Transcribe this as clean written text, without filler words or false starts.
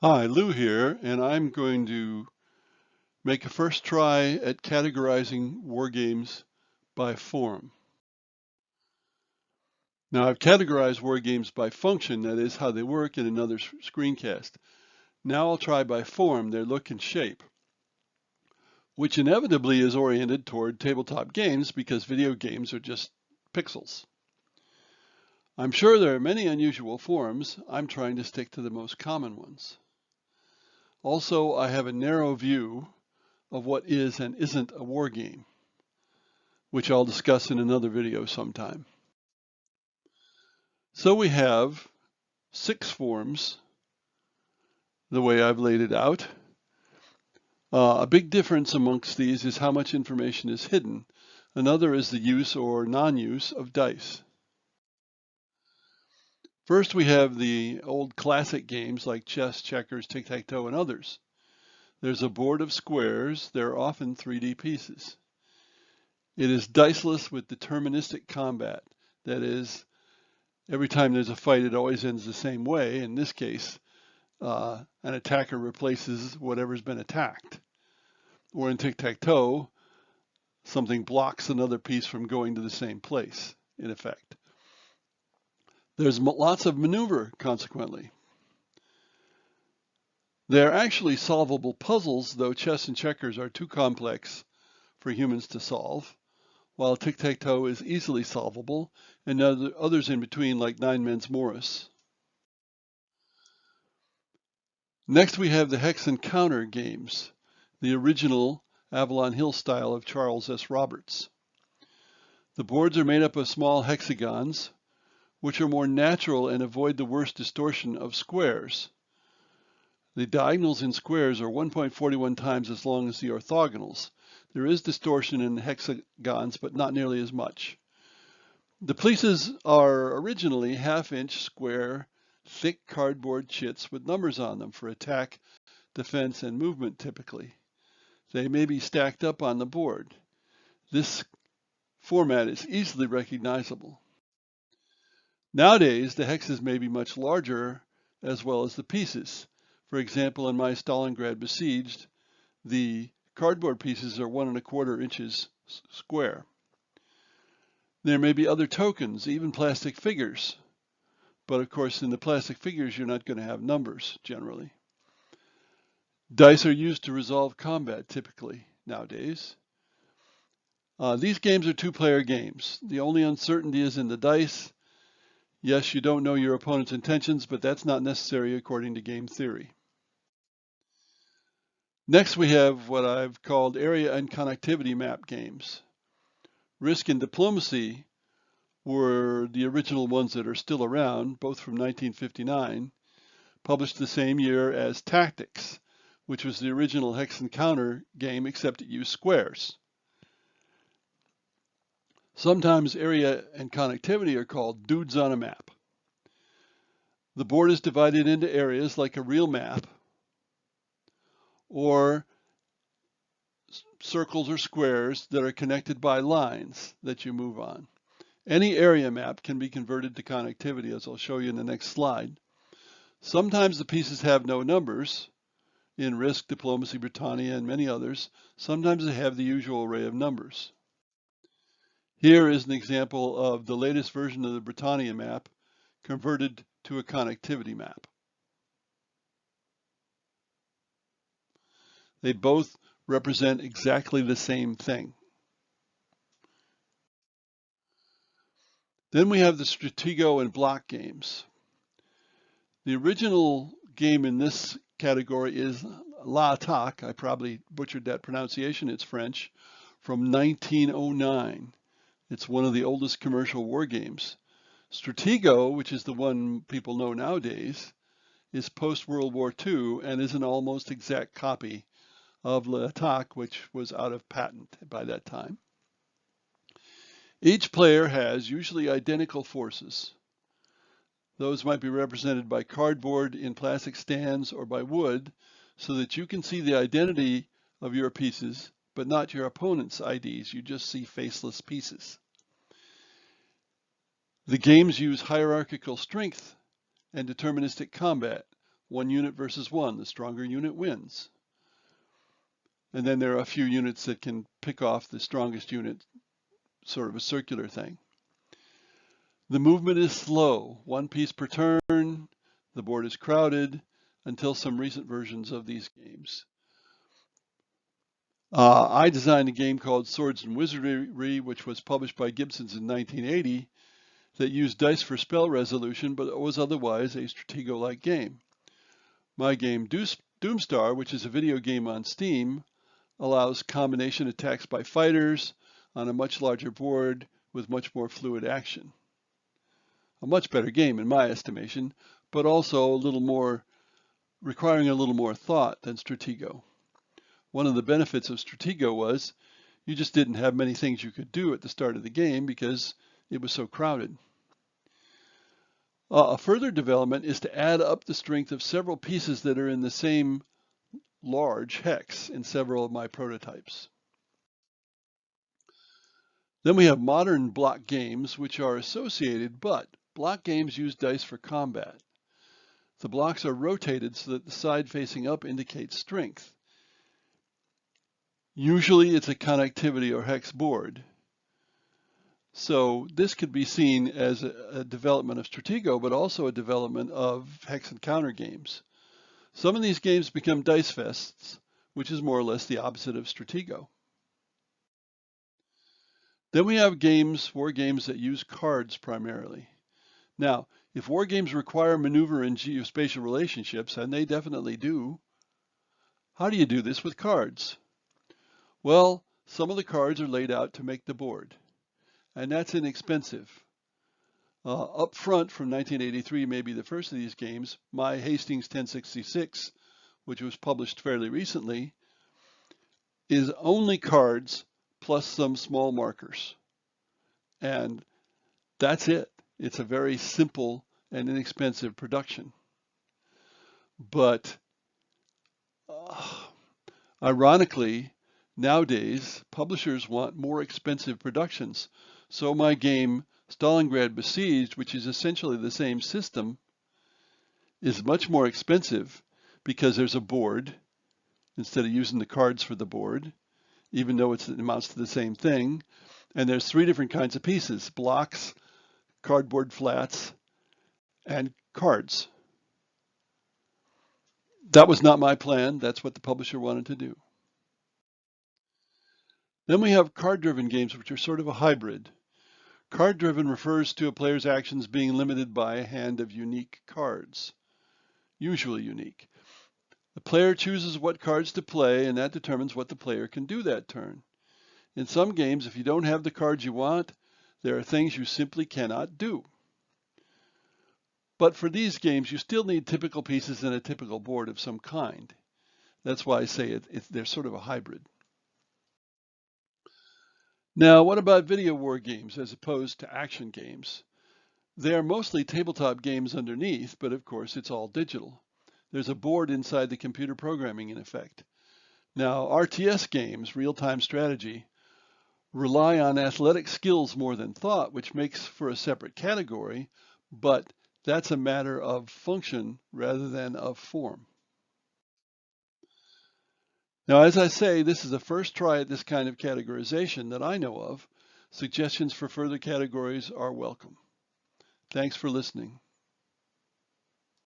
Hi, Lou here, and I'm going to make a first try at categorizing wargames by form. Now, I've categorized wargames by function, that is how they work, in another screencast. Now I'll try by form, their look and shape, which inevitably is oriented toward tabletop games because video games are just pixels. I'm sure there are many unusual forms. I'm trying to stick to the most common ones. Also, I have a narrow view of what is and isn't a war game, which I'll discuss in another video sometime. So we have 6 forms, the way I've laid it out. A big difference amongst these is how much information is hidden. Another is the use or non-use of dice. First, we have the old classic games like chess, checkers, tic-tac-toe, and others. There's a board of squares. They're often 3D pieces. It is diceless with deterministic combat. That is, every time there's a fight, it always ends the same way. In this case, an attacker replaces whatever's been attacked. Or in tic-tac-toe, something blocks another piece from going to the same place, in effect. There's lots of maneuver, consequently. They're actually solvable puzzles, though chess and checkers are too complex for humans to solve, while tic-tac-toe is easily solvable, and others in between, like Nine Men's Morris. Next, we have the Hex Encounter games, the original Avalon Hill style of Charles S. Roberts. The boards are made up of small hexagons, which are more natural and avoid the worst distortion of squares. The diagonals in squares are 1.41 times as long as the orthogonals. There is distortion in hexagons, but not nearly as much. The pieces are originally half-inch square, thick cardboard chits with numbers on them for attack, defense, and movement typically. They may be stacked up on the board. This format is easily recognizable. Nowadays, the hexes may be much larger as well as the pieces. For example, in my Stalingrad Besieged, the cardboard pieces are 1¼ inches square. There may be other tokens, even plastic figures. But of course, in the plastic figures, you're not going to have numbers generally. Dice are used to resolve combat typically nowadays. These games are 2-player games. The only uncertainty is in the dice. Yes, you don't know your opponent's intentions, but that's not necessary according to game theory. Next, we have what I've called area and connectivity map games. Risk and Diplomacy were the original ones that are still around, both from 1959, published the same year as Tactics, which was the original Hex Encounter game, except it used squares. Sometimes area and connectivity are called dudes on a map. The board is divided into areas like a real map, or circles or squares that are connected by lines that you move on. Any area map can be converted to connectivity, as I'll show you in the next slide. Sometimes the pieces have no numbers. In Risk, Diplomacy, Britannia, and many others, sometimes they have the usual array of numbers. Here is an example of the latest version of the Britannia map converted to a connectivity map. They both represent exactly the same thing. Then we have the Stratego and block games. The original game in this category is L'Attaque. I probably butchered that pronunciation. It's French, from 1909. It's one of the oldest commercial war games. Stratego, which is the one people know nowadays, is post-World War II and is an almost exact copy of L'Attaque, which was out of patent by that time. Each player has usually identical forces. Those might be represented by cardboard in plastic stands or by wood, so that you can see the identity of your pieces, but not your opponent's IDs. You just see faceless pieces. The games use hierarchical strength and deterministic combat, 1 unit versus 1. The stronger unit wins. And then there are a few units that can pick off the strongest unit, sort of a circular thing. The movement is slow, 1 piece per turn. The board is crowded until some recent versions of these games. I designed a game called Swords and Wizardry, which was published by Gibson's in 1980, that used dice for spell resolution, but it was otherwise a Stratego-like game. My game Doomstar, which is a video game on Steam, allows combination attacks by fighters on a much larger board with much more fluid action. A much better game in my estimation, but also requiring a little more thought than Stratego. One of the benefits of Stratego was you just didn't have many things you could do at the start of the game because it was so crowded. A further development is to add up the strength of several pieces that are in the same large hex in several of my prototypes. Then we have modern block games, which are associated, but block games use dice for combat. The blocks are rotated so that the side facing up indicates strength. Usually it's a connectivity or hex board. So this could be seen as a development of Stratego, but also a development of Hex Encounter games. Some of these games become dice fests, which is more or less the opposite of Stratego. Then we have war games that use cards primarily. Now, if war games require maneuver in geospatial relationships, and they definitely do, how do you do this with cards? Well, some of the cards are laid out to make the board, and that's inexpensive. Up front from 1983, maybe the first of these games, my Hastings 1066, which was published fairly recently, is only cards plus some small markers. And that's it. It's a very simple and inexpensive production. But ironically, nowadays, publishers want more expensive productions. So my game, Stalingrad Besieged, which is essentially the same system, is much more expensive because there's a board instead of using the cards for the board, even though it amounts to the same thing. And there's 3 different kinds of pieces: blocks, cardboard flats, and cards. That was not my plan. That's what the publisher wanted to do. Then we have card-driven games, which are sort of a hybrid. Card-driven refers to a player's actions being limited by a hand of unique cards, usually unique. The player chooses what cards to play, and that determines what the player can do that turn. In some games, if you don't have the cards you want, there are things you simply cannot do. But for these games, you still need typical pieces and a typical board of some kind. That's why I say they're sort of a hybrid. Now, what about video war games as opposed to action games? They are mostly tabletop games underneath, but of course it's all digital. There's a board inside the computer programming in effect. Now, RTS games, real-time strategy, rely on athletic skills more than thought, which makes for a separate category, but that's a matter of function rather than of form. Now, as I say, this is the first try at this kind of categorization that I know of. Suggestions for further categories are welcome. Thanks for listening.